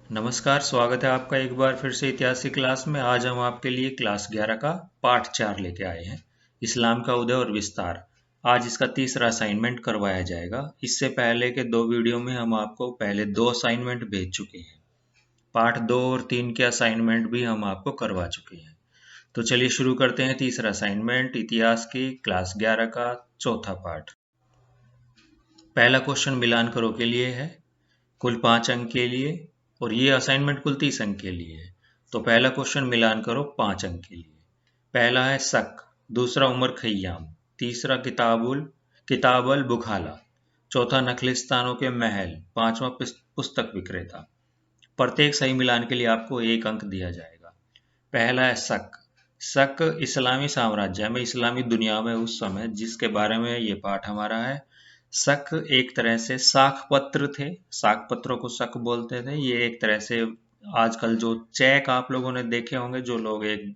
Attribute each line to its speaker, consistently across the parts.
Speaker 1: नमस्कार, स्वागत है आपका एक बार फिर से इतिहास की क्लास में। आज हम आपके लिए क्लास 11 का पाठ 4 लेके आए हैं, इस्लाम का उदय और विस्तार। आज इसका तीसरा असाइनमेंट करवाया जाएगा। इससे पहले के 2 वीडियो में हम आपको पहले 2 असाइनमेंट भेज चुके हैं। पाठ 2 और 3 के असाइनमेंट भी हम आपको करवा चुके हैं। तो चलिए शुरू करते हैं तीसरा असाइनमेंट, इतिहास की क्लास 11 का चौथा पाठ। पहला क्वेश्चन मिलान करो के लिए है, कुल 5 अंक के लिए, और ये असाइनमेंट कुल 30 अंक के लिए है। तो पहला क्वेश्चन मिलान करो 5 अंक के लिए। पहला है शक, दूसरा उमर खय्याम, तीसरा किताबुल बुखाला, चौथा नखलिस्तानों के महल, पांचवा पुस्तक विक्रेता। प्रत्येक सही मिलान के लिए आपको 1 अंक दिया जाएगा। पहला है शक। शक इस्लामी साम्राज्य में, इस्लामी दुनिया में उस समय जिसके बारे में ये पाठ हमारा है, शक एक तरह से साख पत्र थे। साख पत्रों को शक बोलते थे। ये एक तरह से आजकल जो चेक आप लोगों ने देखे होंगे, जो लोग एक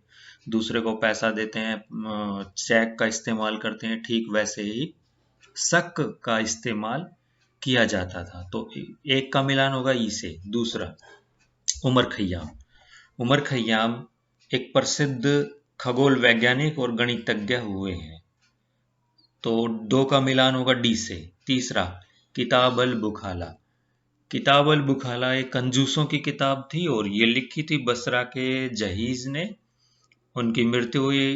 Speaker 1: दूसरे को पैसा देते हैं, चेक का इस्तेमाल करते हैं, ठीक वैसे ही शक का इस्तेमाल किया जाता था। तो एक का मिलान होगा ई से। दूसरा उमर खय्याम। उमर खय्याम एक प्रसिद्ध खगोल वैज्ञानिक और गणितज्ञ हुए हैं। तो 2 का मिलान होगा डी से। तीसरा किताब अल बुखाला। किताब अल बुखाला एक कंजूसों की किताब थी और ये लिखी थी बसरा के जहीज ने। उनकी मृत्यु हुई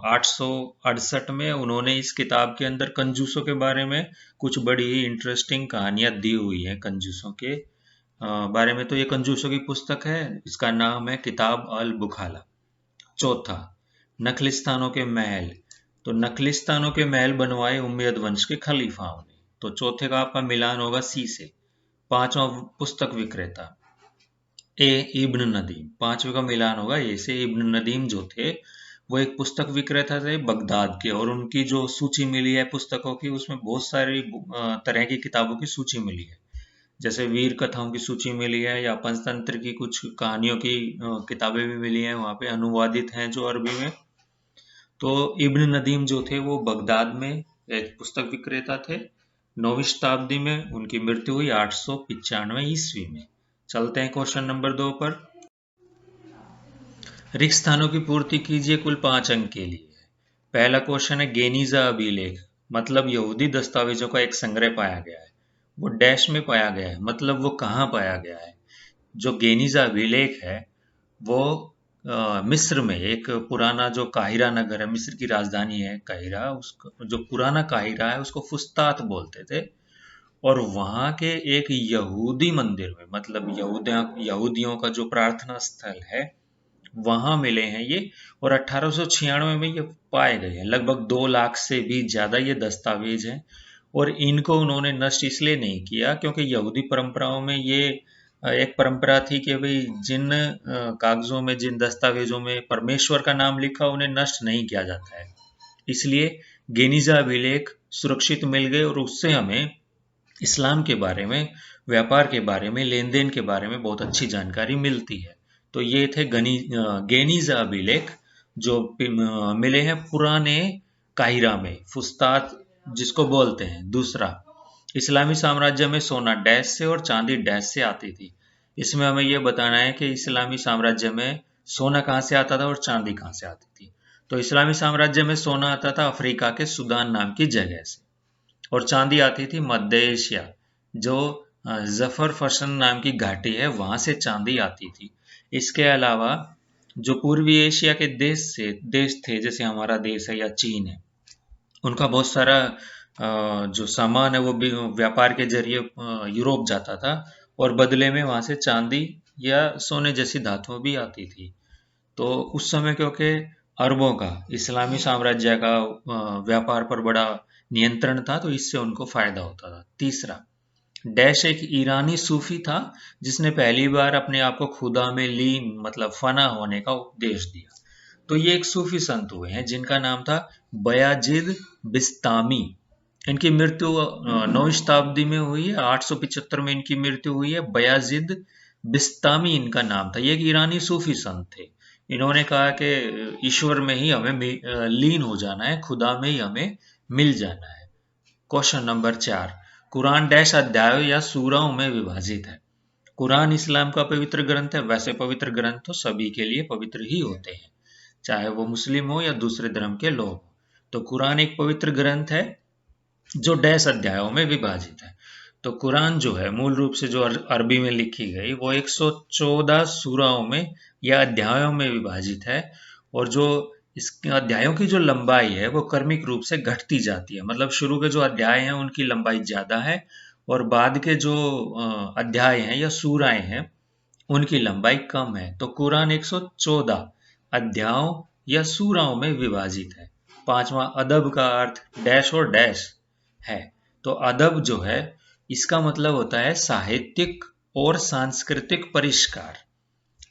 Speaker 1: 868 में। उन्होंने इस किताब के अंदर कंजूसों के बारे में कुछ बड़ी ही इंटरेस्टिंग कहानियां दी हुई हैं कंजूसों के बारे में। तो ये कंजूसों की पुस्तक है, इसका नाम है किताब अल बुखाला। चौथा नखलिस्तानों के महल। तो नखलिस्तानों के महल बनवाए उमैयद वंश के खलीफाओं ने। तो चौथे का आपका मिलान होगा सी से। पांचवा पुस्तक विक्रेता ए इब्न नदीम। पांचवे का मिलान होगा ए से। इब्न नदीम जो थे वो एक पुस्तक विक्रेता थे बगदाद के, और उनकी जो सूची मिली है पुस्तकों की, उसमें बहुत सारी तरह की किताबों की सूची मिली है। जैसे वीर कथाओं की सूची मिली है, या पंचतंत्र की कुछ कहानियों की किताबें भी मिली हैं, वहाँ पे अनुवादित हैं जो अरबी में। तो इब्न नदीम जो थे वो बगदाद में एक पुस्तक विक्रेता थे। 9वीं शताब्दी में उनकी मृत्यु हुई 895 ईस्वी में। चलते हैं क्वेश्चन नंबर 2 पर। रिक्त स्थानों की पूर्ति कीजिए कुल 5 अंक के लिए। पहला क्वेश्चन है गेनीजा अभिलेख, मतलब यहूदी दस्तावेजों का एक संग्रह पाया गया है। वो डैश में पाया गया है, मतलब वो कहाँ पाया गया है। जो गेनीजा अभिलेख है वो मिस्र में एक पुराना जो काहिरा नगर है, मिस्र की राजधानी है काहिरा, उसको जो पुराना काहिरा है उसको फुस्तात बोलते थे। और वहां के एक यहूदी मंदिर में, मतलब यहूदियों का जो प्रार्थना स्थल है, वहां मिले हैं ये। और 1896 में ये पाए गए हैं। लगभग 2 लाख से भी ज्यादा ये दस्तावेज हैं। और इनको उन्होंने नष्ट इसलिए नहीं किया क्योंकि यहूदी परंपराओं में ये एक परंपरा थी कि भाई जिन कागजों में, जिन दस्तावेजों में परमेश्वर का नाम लिखा, उन्हें नष्ट नहीं किया जाता है। इसलिए गेनीजा अभिलेख सुरक्षित मिल गए, और उससे हमें इस्लाम के बारे में, व्यापार के बारे में, लेन देन के बारे में बहुत अच्छी जानकारी मिलती है। तो ये थे गेनीजा अभिलेख जो मिले हैं पुराने काहिरा में, फुस्तात जिसको बोलते हैं। दूसरा, इस्लामी साम्राज्य में सोना डैश से और चांदी डैश से आती थी। इसमें हमें यह बताना है कि इस्लामी साम्राज्य में सोना कहाँ से आता था और चांदी कहाँ से आती थी। तो इस्लामी साम्राज्य में सोना आता था अफ्रीका के सुदान नाम की जगह से, और चांदी आती थी मध्य एशिया, जो जफर फशन नाम की घाटी है, वहां से चांदी आती थी। इसके अलावा जो पूर्वी एशिया के देश थे, जैसे हमारा देश है या चीन है, उनका बहुत सारा जो सामान है वो भी व्यापार के जरिए यूरोप जाता था, और बदले में वहां से चांदी या सोने जैसी धातुएं भी आती थी। तो उस समय क्योंकि अरबों का, इस्लामी साम्राज्य का व्यापार पर बड़ा नियंत्रण था, तो इससे उनको फायदा होता था। तीसरा, डैश एक ईरानी सूफी था जिसने पहली बार अपने आप को खुदा में लीन, मतलब फना होने का उपदेश दिया। तो ये एक सूफी संत हुए हैं जिनका नाम था बयाजिद बिस्तामी। इनकी मृत्यु 9वीं शताब्दी में हुई है। 875 में इनकी मृत्यु हुई है। बयाजिद बिस्तामी इनका नाम था। ये एक ईरानी सूफी संत थे। इन्होंने कहा कि ईश्वर में ही हमें लीन हो जाना है, खुदा में ही हमें मिल जाना है। क्वेश्चन नंबर 4, कुरान डैश अध्यायों या सूराओं में विभाजित है। कुरान इस्लाम का पवित्र ग्रंथ है, वैसे पवित्र ग्रंथ तो सभी के लिए पवित्र ही होते हैं, चाहे वो मुस्लिम हो या दूसरे धर्म के लोग हो। तो कुरान एक पवित्र ग्रंथ है जो 10 अध्यायों में विभाजित है। तो कुरान जो है मूल रूप से जो अरबी में लिखी गई वो 114 सूराओं में या अध्यायों में विभाजित है, और जो इस अध्यायों की जो लंबाई है वो क्रमिक रूप से घटती जाती है। मतलब शुरू के जो अध्याय हैं उनकी लंबाई ज्यादा है, और बाद के जो अध्याय हैं या सूराएं हैं उनकी लंबाई कम है। तो कुरान 114 अध्यायों या सूराओं में विभाजित है। पांचवा, अदब का अर्थ डैश और डैश है। तो अदब जो है इसका मतलब होता है साहित्यिक और सांस्कृतिक परिष्कार।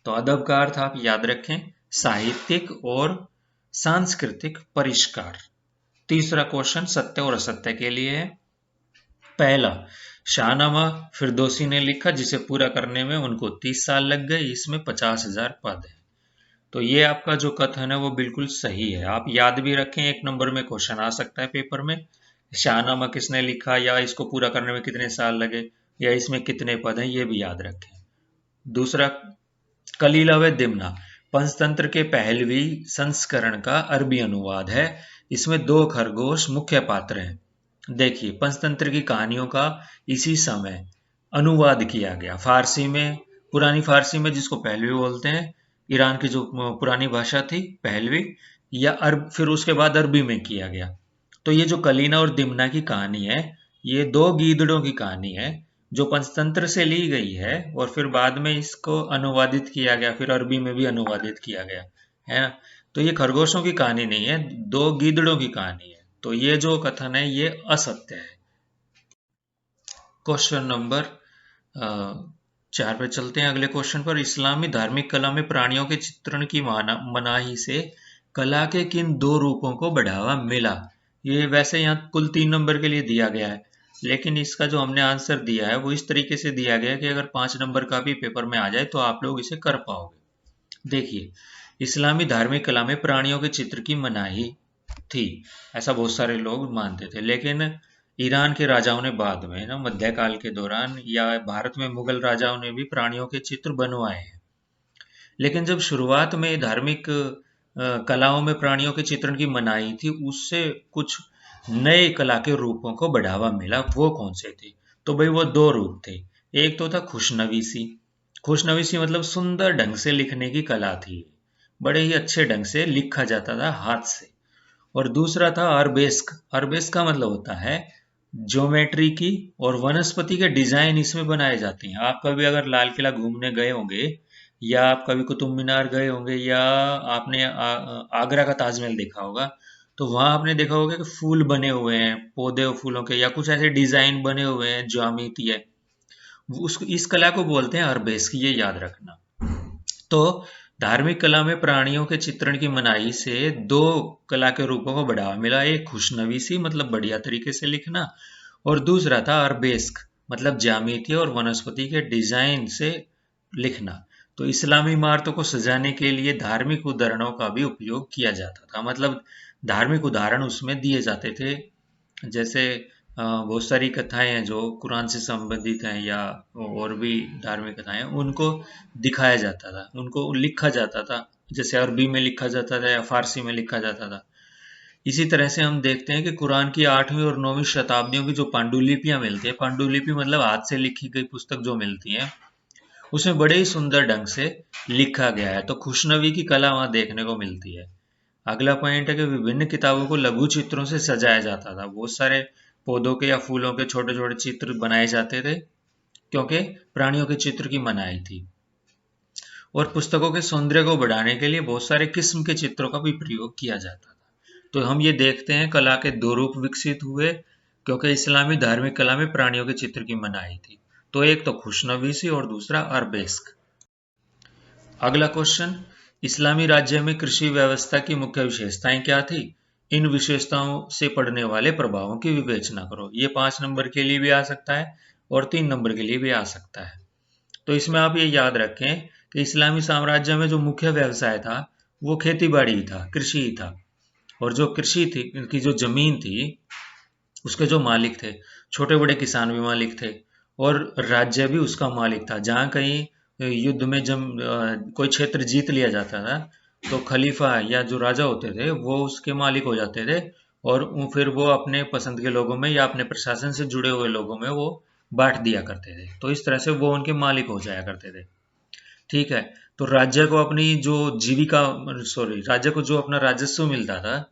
Speaker 1: तो अदब का अर्थ आप याद रखें, साहित्यिक और सांस्कृतिक परिष्कार। तीसरा क्वेश्चन सत्य और असत्य के लिए है। पहला, शाहनामा फिरदौसी ने लिखा जिसे पूरा करने में उनको 30 साल लग गए, इसमें 50,000 पद है। तो ये आपका जो कथन है वो बिल्कुल सही है। आप याद भी रखें, 1 नंबर में क्वेश्चन आ सकता है पेपर में, शाहनामा किसने लिखा, या इसको पूरा करने में कितने साल लगे, या इसमें कितने पद हैं, ये भी याद रखें। दूसरा, कलीला व दिमना पंचतंत्र के पहलवी संस्करण का अरबी अनुवाद है। इसमें 2 खरगोश मुख्य पात्र हैं। देखिए, पंचतंत्र की कहानियों का इसी समय अनुवाद किया गया फारसी में, पुरानी फारसी में जिसको पहलवी बोलते हैं, ईरान की जो पुरानी भाषा थी पहलवी, या फिर उसके बाद अरबी में किया गया। तो ये जो कलीना और दिमना की कहानी है, ये 2 गीदड़ों की कहानी है जो पंचतंत्र से ली गई है, और फिर बाद में इसको अनुवादित किया गया, फिर अरबी में भी अनुवादित किया गया है ना। तो ये खरगोशों की कहानी नहीं है, 2 गीदड़ों की कहानी है। तो ये जो कथन है ये असत्य है। क्वेश्चन नंबर 4 पे चलते हैं, अगले क्वेश्चन पर। इस्लामी धार्मिक कला में प्राणियों के चित्रण की मनाही से कला के किन 2 रूपों को बढ़ावा मिला? ये वैसे यहाँ कुल 3 नंबर के लिए दिया गया है, लेकिन इसका जो हमने आंसर दिया है वो इस तरीके से दिया गया है कि अगर 5 नंबर का भी पेपर में आ जाए तो आप लोग इसे कर पाओगे। देखिए, इस्लामी धार्मिक कला में प्राणियों के चित्र की मनाही थी, ऐसा बहुत सारे लोग मानते थे, लेकिन ईरान के राजाओं ने बाद में ना मध्यकाल के दौरान, या भारत में मुगल राजाओं ने भी प्राणियों के चित्र बनवाए हैं। लेकिन जब शुरुआत में धार्मिक कलाओं में प्राणियों के चित्रण की मनाही थी, उससे कुछ नए कला के रूपों को बढ़ावा मिला। वो कौन से थे? तो भाई वो 2 रूप थे। एक तो था खुशनवीसी। खुशनवीसी मतलब सुंदर ढंग से लिखने की कला थी, बड़े ही अच्छे ढंग से लिखा जाता था हाथ से। और दूसरा था अरबेस्क। अरबेस्क का मतलब होता है ज्योमेट्री की और वनस्पति के डिजाइन इसमें बनाए जाते हैं। आप कभी अगर लाल किला घूमने गए होंगे, या आप कभी कुतुब मीनार गए होंगे, या आपने आगरा का ताजमहल देखा होगा, तो वहां आपने देखा होगा कि फूल बने हुए हैं, पौधे और फूलों के, या कुछ ऐसे डिजाइन बने हुए हैं, ज्यामिति है। इस कला को बोलते हैं अरबेस्क, ये याद रखना। तो धार्मिक कला में प्राणियों के चित्रण की मनाही से 2 कला के रूपों को बढ़ावा मिला। एक खुशनवीसी मतलब बढ़िया तरीके से लिखना, और दूसरा था अरबेस्क मतलब ज्यामिति और वनस्पति के डिजाइन से लिखना। तो इस्लामी इमारतों को सजाने के लिए धार्मिक उदाहरणों का भी उपयोग किया जाता था। मतलब धार्मिक उदाहरण उसमें दिए जाते थे, जैसे बहुत सारी कथाएं हैं जो कुरान से संबंधित हैं, या और भी धार्मिक कथाएं, उनको दिखाया जाता था, उनको लिखा जाता था, जैसे अरबी में लिखा जाता था या फारसी में लिखा जाता था। इसी तरह से हम देखते हैं कि कुरान की 8वीं और 9वीं शताब्दियों की जो पांडुलिपियां मिलती है, पांडुलिपि मतलब हाथ से लिखी गई पुस्तक जो मिलती है, उसमें बड़े ही सुंदर ढंग से लिखा गया है। तो खुशनवी की कला वहां देखने को मिलती है। अगला पॉइंट है कि विभिन्न किताबों को लघु चित्रों से सजाया जाता था। बहुत सारे पौधों के या फूलों के छोटे छोटे चित्र बनाए जाते थे, क्योंकि प्राणियों के चित्र की मनाही थी। और पुस्तकों के सौंदर्य को बढ़ाने के लिए बहुत सारे किस्म के चित्रों का भी प्रयोग किया जाता था। तो हम ये देखते हैं कला के 2 रूप विकसित हुए, क्योंकि इस्लामी धार्मिक कला में प्राणियों के चित्र की मनाही थी। तो एक तो खुशनवीसी और दूसरा अरबेस्क। अगला क्वेश्चन, इस्लामी राज्य में कृषि व्यवस्था की मुख्य विशेषताएं क्या थी? इन विशेषताओं से पड़ने वाले प्रभावों की विवेचना करो। ये 5 नंबर के लिए भी आ सकता है और 3 नंबर के लिए भी आ सकता है। तो इसमें आप ये याद रखें कि इस्लामी साम्राज्य में जो मुख्य व्यवसाय था वो खेती बाड़ी ही था, कृषि ही था। और जो कृषि थी की जो जमीन थी, उसके जो मालिक थे, छोटे बड़े किसान भी मालिक थे, और राज्य भी उसका मालिक था। जहाँ कहीं युद्ध में जब कोई क्षेत्र जीत लिया जाता था तो खलीफा या जो राजा होते थे वो उसके मालिक हो जाते थे, और फिर वो अपने पसंद के लोगों में या अपने प्रशासन से जुड़े हुए लोगों में वो बांट दिया करते थे। तो इस तरह से वो उनके मालिक हो जाया करते थे। ठीक है। तो राज्य को अपनी जो जीविका, सॉरी, राज्य को जो अपना राजस्व मिलता था,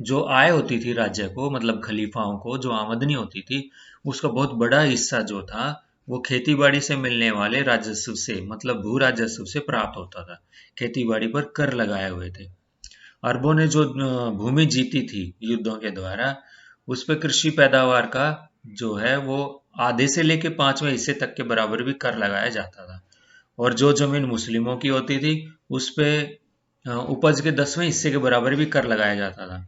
Speaker 1: जो आय होती थी राज्य को, मतलब खलीफाओं को जो आमदनी होती थी, उसका बहुत बड़ा हिस्सा जो था वो खेती बाड़ी से मिलने वाले राजस्व से, मतलब भू राजस्व से प्राप्त होता था। खेती बाड़ी पर कर लगाए हुए थे। अरबों ने जो भूमि जीती थी युद्धों के द्वारा, उस पर कृषि पैदावार का जो है वो आधे से लेके 5वें हिस्से तक के बराबर भी कर लगाया जाता था। और जो जमीन मुस्लिमों की होती थी उस पे उपज के 10वें हिस्से के बराबर भी कर लगाया जाता था।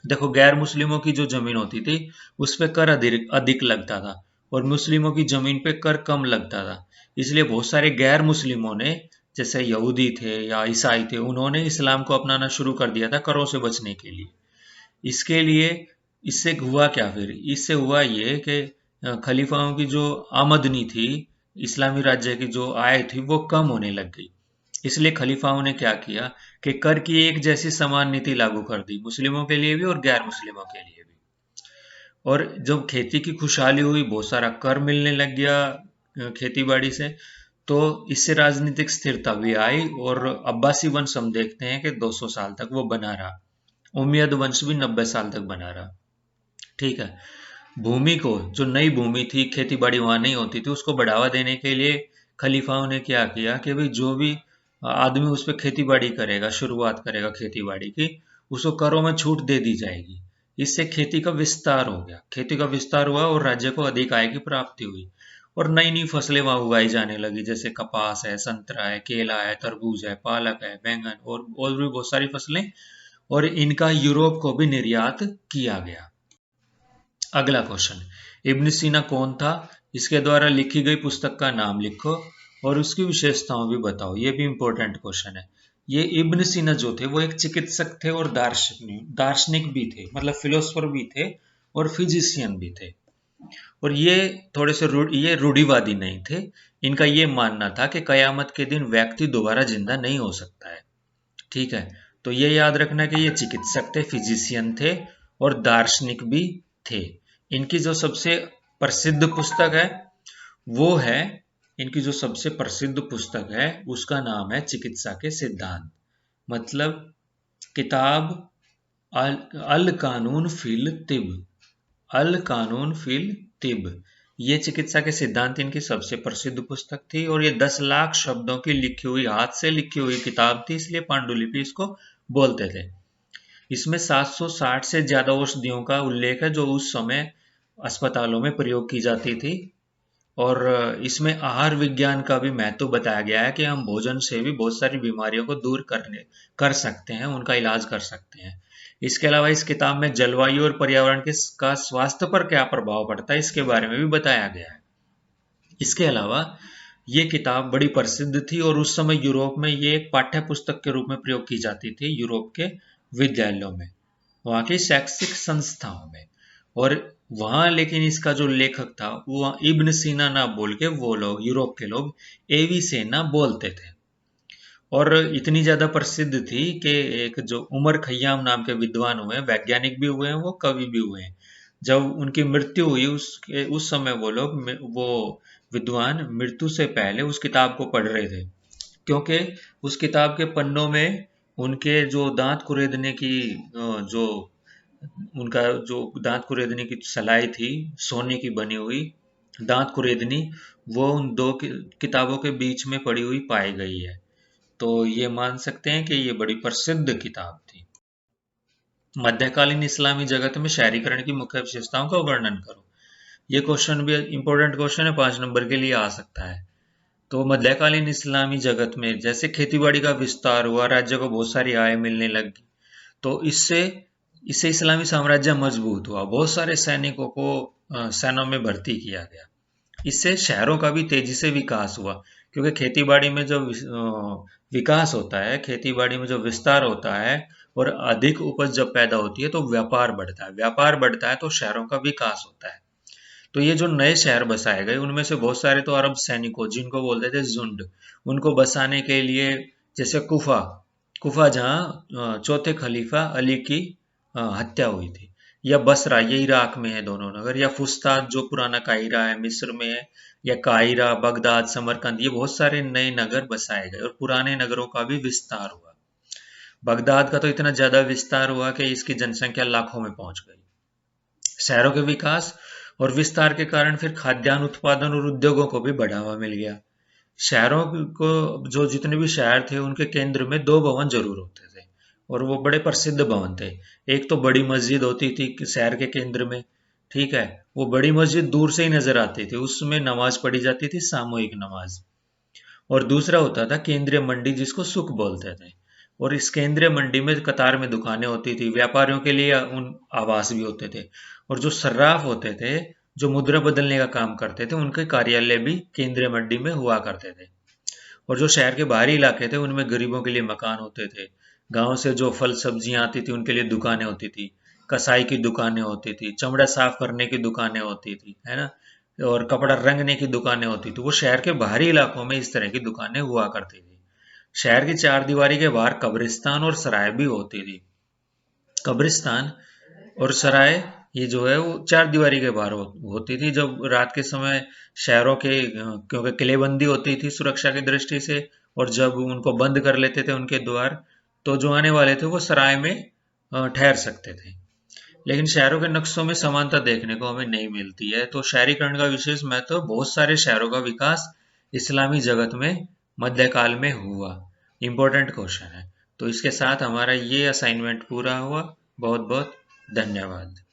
Speaker 1: देखो, गैर मुस्लिमों की जो जमीन होती थी उस पे कर अधिक अधिक लगता था, और मुस्लिमों की जमीन पे कर कम लगता था। इसलिए बहुत सारे गैर मुस्लिमों ने, जैसे यहूदी थे या ईसाई थे, उन्होंने इस्लाम को अपनाना शुरू कर दिया था करों से बचने के लिए। इसके लिए इससे हुआ क्या फिर? इससे हुआ ये कि खलीफाओं की जो आमदनी थी, इस्लामी राज्य की जो आय थी, वो कम होने लग गई। इसलिए खलीफाओं ने क्या किया कि कर की एक जैसी समान नीति लागू कर दी, मुस्लिमों के लिए भी और गैर मुस्लिमों के लिए भी। और जब खेती की खुशहाली हुई, बहुत सारा कर मिलने लग गया खेती बाड़ी से, तो इससे राजनीतिक स्थिरता भी आई। और अब्बासी वंश हम देखते हैं कि 200 साल तक वो बना रहा। उमैयद वंश भी 90 साल तक बना रहा। ठीक है। भूमि को, जो नई भूमि थी, खेती बाड़ी वहां नहीं होती थी, उसको बढ़ावा देने के लिए खलीफाओं ने क्या किया कि भाई जो भी आदमी उस पर खेती बाड़ी करेगा, शुरुआत करेगा खेती बाड़ी की, उसको करों में छूट दे दी जाएगी। इससे खेती का विस्तार हो गया, खेती का विस्तार हुआ और राज्य को अधिक आय की प्राप्ति हुई। और नई नई फसलें वहां उगाई जाने लगी, जैसे कपास है, संतरा है, केला है, तरबूज है, पालक है, बैंगन और भी बहुत सारी फसलें। और इनका यूरोप को भी निर्यात किया गया। अगला क्वेश्चन, इब्न सीना कौन था? इसके द्वारा लिखी गई पुस्तक का नाम लिखो और उसकी विशेषताओं भी बताओ। ये भी इंपॉर्टेंट क्वेश्चन है। ये इब्न सीना जो थे वो एक चिकित्सक थे और दार्शनिक दार्शनिक भी थे, मतलब फिलोसफर भी थे और फिजिशियन भी थे। और ये थोड़े से ये रूढ़िवादी नहीं थे। इनका ये मानना था कि कयामत के दिन व्यक्ति दोबारा जिंदा नहीं हो सकता है। ठीक है। तो ये याद रखना कि ये चिकित्सक थे, फिजिशियन थे और दार्शनिक भी थे। इनकी जो सबसे प्रसिद्ध पुस्तक है वो है, इनकी जो सबसे प्रसिद्ध पुस्तक है उसका नाम है चिकित्सा के सिद्धांत, मतलब किताब अल अल कानून फिल तिब, अल कानून फिल तिब। ये चिकित्सा के सिद्धांत इनकी सबसे प्रसिद्ध पुस्तक थी, और ये 10 लाख शब्दों की लिखी हुई, हाथ से लिखी हुई किताब थी, इसलिए पांडुलिपि इसको बोलते थे। इसमें 760 से ज्यादा औषधियों का उल्लेख है जो उस समय अस्पतालों में प्रयोग की जाती थी। और इसमें आहार विज्ञान का भी महत्व बताया गया है कि हम भोजन से भी बहुत सारी बीमारियों को दूर कर सकते हैं, उनका इलाज कर सकते हैं। इसके अलावा इस किताब में जलवायु और पर्यावरण के का स्वास्थ्य पर क्या प्रभाव पड़ता है इसके बारे में भी बताया गया है। इसके अलावा ये किताब बड़ी प्रसिद्ध थी और उस समय यूरोप में ये एक पाठ्य पुस्तक के रूप में प्रयोग की जाती थी, यूरोप के विद्यालयों में, वहाँ की शैक्षिक संस्थाओं में। और वहाँ लेकिन इसका जो लेखक था वो इब्न सीना ना बोल के वो लोग, यूरोप के लोग, एविसेना बोलते थे। और इतनी ज्यादा प्रसिद्ध थी कि एक जो उमर खय्याम नाम के विद्वान हुए, वैज्ञानिक भी हुए हैं, वो कवि भी हुए हैं। जब उनकी मृत्यु हुई उस समय वो लोग, वो विद्वान मृत्यु से पहले उस किताब को पढ़ रहे थे, क्योंकि उस किताब के पन्नों में उनके जो दांत कुरेदने की जो उनका जो दांत कुरेदने की सलाई थी, सोने की बनी हुई दांत कुरेदनी, वो उन दो किताबों के बीच में पड़ी हुई पाई गई है। तो ये मान सकते हैं कि ये बड़ी प्रसिद्ध किताब थी। मध्यकालीन इस्लामी जगत में शहरीकरण की मुख्य विशेषताओं का वर्णन करो। ये क्वेश्चन भी इंपॉर्टेंट क्वेश्चन है, 5 नंबर के लिए आ सकता है। तो मध्यकालीन इस्लामी जगत में जैसे खेतीबाड़ी का विस्तार हुआ, राज्य को बहुत सारी आय मिलने लगी, तो इससे इससे इस्लामी साम्राज्य मजबूत हुआ, बहुत सारे सैनिकों को सेना में भर्ती किया गया। इससे शहरों का भी तेजी से विकास हुआ, क्योंकि खेतीबाड़ी में जो विकास होता है, खेतीबाड़ी में जो विस्तार होता है और अधिक उपज जब पैदा होती है तो व्यापार बढ़ता है, व्यापार बढ़ता है तो शहरों का विकास होता है। तो ये जो नए शहर बसाए गए उनमें से बहुत सारे तो अरब सैनिकों जिनको बोलते थे झुंड, उनको बसाने के लिए, जैसे कुफा, कुफा जहाँ चौथे खलीफा अली की हत्या हुई थी, या बसरा, ये इराक में है दोनों नगर, या फुस्तात जो पुराना काहिरा है मिस्र में है, या काहिरा, बगदाद, समरकंद, ये बहुत सारे नए नगर बसाए गए और पुराने नगरों का भी विस्तार हुआ। बगदाद का तो इतना ज्यादा विस्तार हुआ कि इसकी जनसंख्या लाखों में पहुंच गई। शहरों के विकास और विस्तार के कारण फिर खाद्यान्न उत्पादन और उद्योगों को भी बढ़ावा मिल गया। शहरों को, जो जितने भी शहर थे उनके केंद्र में दो भवन जरूर होते थे, और वो बड़े प्रसिद्ध भवन थे। एक तो बड़ी मस्जिद होती थी शहर के केंद्र में, ठीक है, वो बड़ी मस्जिद दूर से ही नजर आती थी, उसमें नमाज पढ़ी जाती थी, सामूहिक नमाज। और दूसरा होता था केंद्रीय मंडी, जिसको सुक बोलते थे। और इस केंद्रीय मंडी में कतार में दुकानें होती थी, व्यापारियों के लिए उन आवास भी होते थे। और जो सर्राफ होते थे, जो मुद्रा बदलने का काम करते थे, उनके कार्यालय भी केंद्रीय मंडी में हुआ करते थे। और जो शहर के बाहरी इलाके थे उनमें गरीबों के लिए मकान होते थे। गांव से जो फल सब्जियां आती थी उनके लिए दुकानें होती थी, कसाई की दुकानें होती थी, चमड़ा साफ करने की दुकानें होती थी, है ना, और कपड़ा रंगने की दुकानें होती थी। वो शहर के बाहरी इलाकों में इस तरह की दुकानें हुआ करती थी। शहर की चार दीवारी के बाहर कब्रिस्तान और सराय भी होती थी। कब्रिस्तान और सराय, ये जो है वो चार दीवारी के बाहर होती थी। जब रात के समय शहरों के, क्योंकि किलेबंदी होती थी सुरक्षा की दृष्टि से, और जब उनको बंद कर लेते थे उनके द्वार, तो जो आने वाले थे वो सराय में ठहर सकते थे। लेकिन शहरों के नक्शों में समानता देखने को हमें नहीं मिलती है। तो शहरीकरण का विशेष महत्व, बहुत सारे शहरों का विकास इस्लामी जगत में मध्यकाल में हुआ। इंपॉर्टेंट क्वेश्चन है। तो इसके साथ हमारा ये असाइनमेंट पूरा हुआ। बहुत बहुत धन्यवाद।